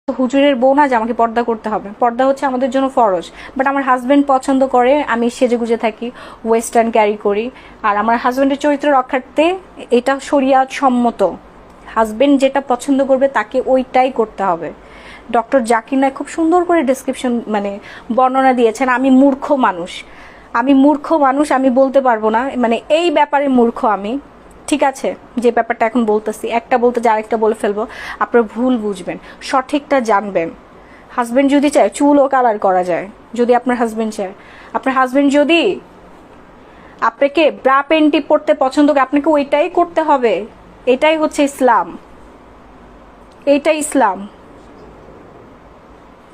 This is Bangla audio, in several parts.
হুজুরের বউ না যে আমাকে পর্দা করতে হবে, পর্দা হচ্ছে আমাদের জন্য ফরজ। বাট আমার হাজবেন্ড পছন্দ করে আমি সেজেগুজে থাকি, ওয়েস্টার্ন ক্যারি করি। আর আমার হাজবেন্ডের চরিত্র রক্ষার্থে এটা শরিয়াত সম্মত, হাজবেন্ড যেটা পছন্দ করবে তাকে ওইটাই করতে হবে। ডক্টর জাকির নায়েক খুব সুন্দর করে ডেসক্রিপশন মানে বর্ণনা দিয়েছেন। আমি মূর্খ মানুষ, আমি বলতে পারবো না, মানে এই ব্যাপারে মূর্খ আমি, ঠিক আছে? যে ব্যাপারটা এখন বলতেছি, একটা বলতে যে আরেকটা বলে ফেলবো, আপনারা ভুল বুঝবেন, সঠিকটা জানবেন। হাজবেন্ড যদি চায় চুলও কালার করা যায়, যদি আপনার হাজবেন্ড চায়। আপনার হাজবেন্ড যদি আপনাকে ব্রা প্যান্টি পরতে পছন্দ করে, আপনাকে ওইটাই করতে হবে। এটাই হচ্ছে ইসলাম, এইটাই ইসলাম।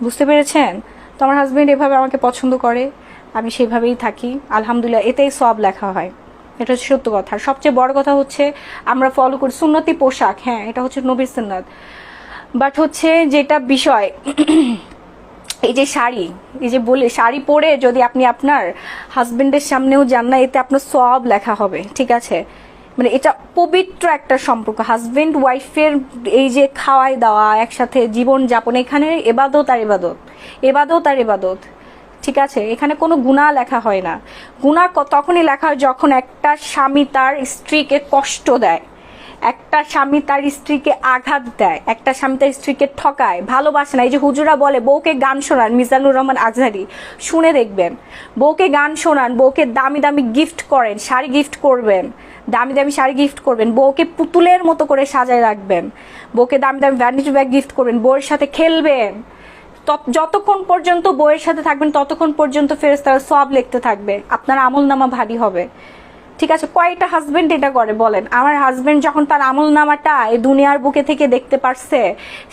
বুঝতে পেরেছেন? তো আমার হাজবেন্ড এভাবে আমাকে পছন্দ করে, আমি সেভাবেই থাকি, আলহামদুলিল্লাহ। এতেই সব লেখা হয়, এটা হচ্ছে সত্য কথা। আর সবচেয়ে বড় কথা হচ্ছে আমরা ফলো করি সুন্নতি পোশাক, হ্যাঁ এটা হচ্ছে নবীর সুন্নাত। বাট হচ্ছে যেটা বিষয় এই যে শাড়ি, এই যে বলে শাড়ি পরে যদি আপনি আপনার হাজবেন্ডের সামনেও যান না, এতে আপনার সব লেখা হবে, ঠিক আছে? মানে এটা পবিত্র একটা সম্পর্ক, হাজবেন্ড ওয়াইফের এই যে খাওয়াই দাওয়া, একসাথে জীবন যাপন, এখানে এবাদত আর এবাদত, এবাদত আর এবাদত, ঠিক আছে? এখানে কোনো গুনাহ লেখা হয় না। গুনাহ তখনই লেখা হয় যখন একটা স্বামী তার স্ত্রীকে কষ্ট দেয়, একটা স্বামী তার স্ত্রীকে আঘাত দেয়, একটা স্বামী তার স্ত্রীকে ঠকায়, ভালোবাসে না। এই যে হুজুরা বলে বউকে গান শোনান, মিজানুর রহমান আজহারি, শুনে দেখবেন। বউকে গান শোনান, বউকে দামি দামি গিফট করেন, শাড়ি গিফট করবেন, দামি দামি শাড়ি গিফট করবেন, বউকে পুতুলের মতো করে সাজায় রাখবেন, বউকে দামি দামি ভ্যানিটি ব্যাগ গিফট করবেন, বউয়ের সাথে খেলবেন। যতক্ষণ পর্যন্ত বউয়ের সাথে থাকবেন ততক্ষণ পর্যন্ত ফেরেশতারা সওয়াব লিখতে থাকবে, আপনার আমলনামা ভারী হবে, ঠিক আছে? কয়টা হাজবেন্ড এটা করে বলেন? আমার হাজবেন্ড যখন তার আমলনামাটা এই দুনিয়ার বুকে থেকে দেখতে পারছে,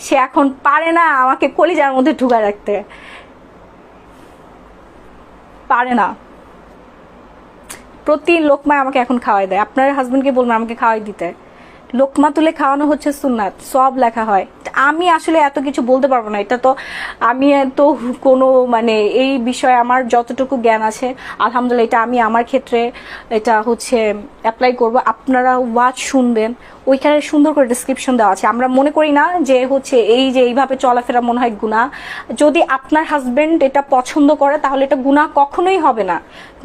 সে এখন পারে না আমাকে কলিজার মধ্যে ঢুকা রাখতে, পারে না। প্রতি লোকমায় আমাকে এখন খাওয়াই দেয়। আপনার হাজবেন্ডকে বলবেন আমাকে খাওয়াই দিতে। লোকমা তুলে খাওয়ানো হচ্ছে সুন্নাত, সব লেখা হয়। আমি আসলে এত কিছু বলতে পারবো না, এটা তো আমি তো কোনো মানে এই বিষয়ে আমার যতটুকু জ্ঞান আছে আলহামদুলিল্লাহ এটা আমি আমার ক্ষেত্রে এটা হচ্ছে অ্যাপ্লাই করব। আপনারা ওয়াজ শুনবেন, ওইখানে সুন্দর করে ডিসক্রিপশন দেওয়া আছে। আমরা মনে করি না যে হচ্ছে এই যে এইভাবে চলাফেরা মনে হয় গুনাহ। যদি আপনার হাজবেন্ড এটা পছন্দ করে তাহলে এটা গুনাহ কখনোই হবে না।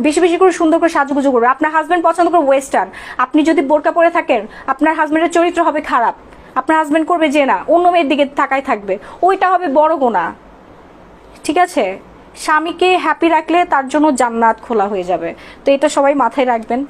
বেশি বেশি করে সুন্দর করে সাজুগুজু করবে। আপনার হাজবেন্ড পছন্দ করে ওয়েস্টার্ন, আপনি যদি বোরকা পরে থাকেন আপনার হাজবেন্ডের চরিত্র হবে খারাপ, আপনার হাজবেন্ড করবে যে না অন্য মেয়ের দিকে তাকায় থাকবে, ওইটা হবে বড় গুনাহ, ঠিক আছে? স্বামীকে হ্যাপি রাখলে তার জন্য জান্নাত খোলা হয়ে যাবে। তো এটা সবাই মাথায় রাখবেন।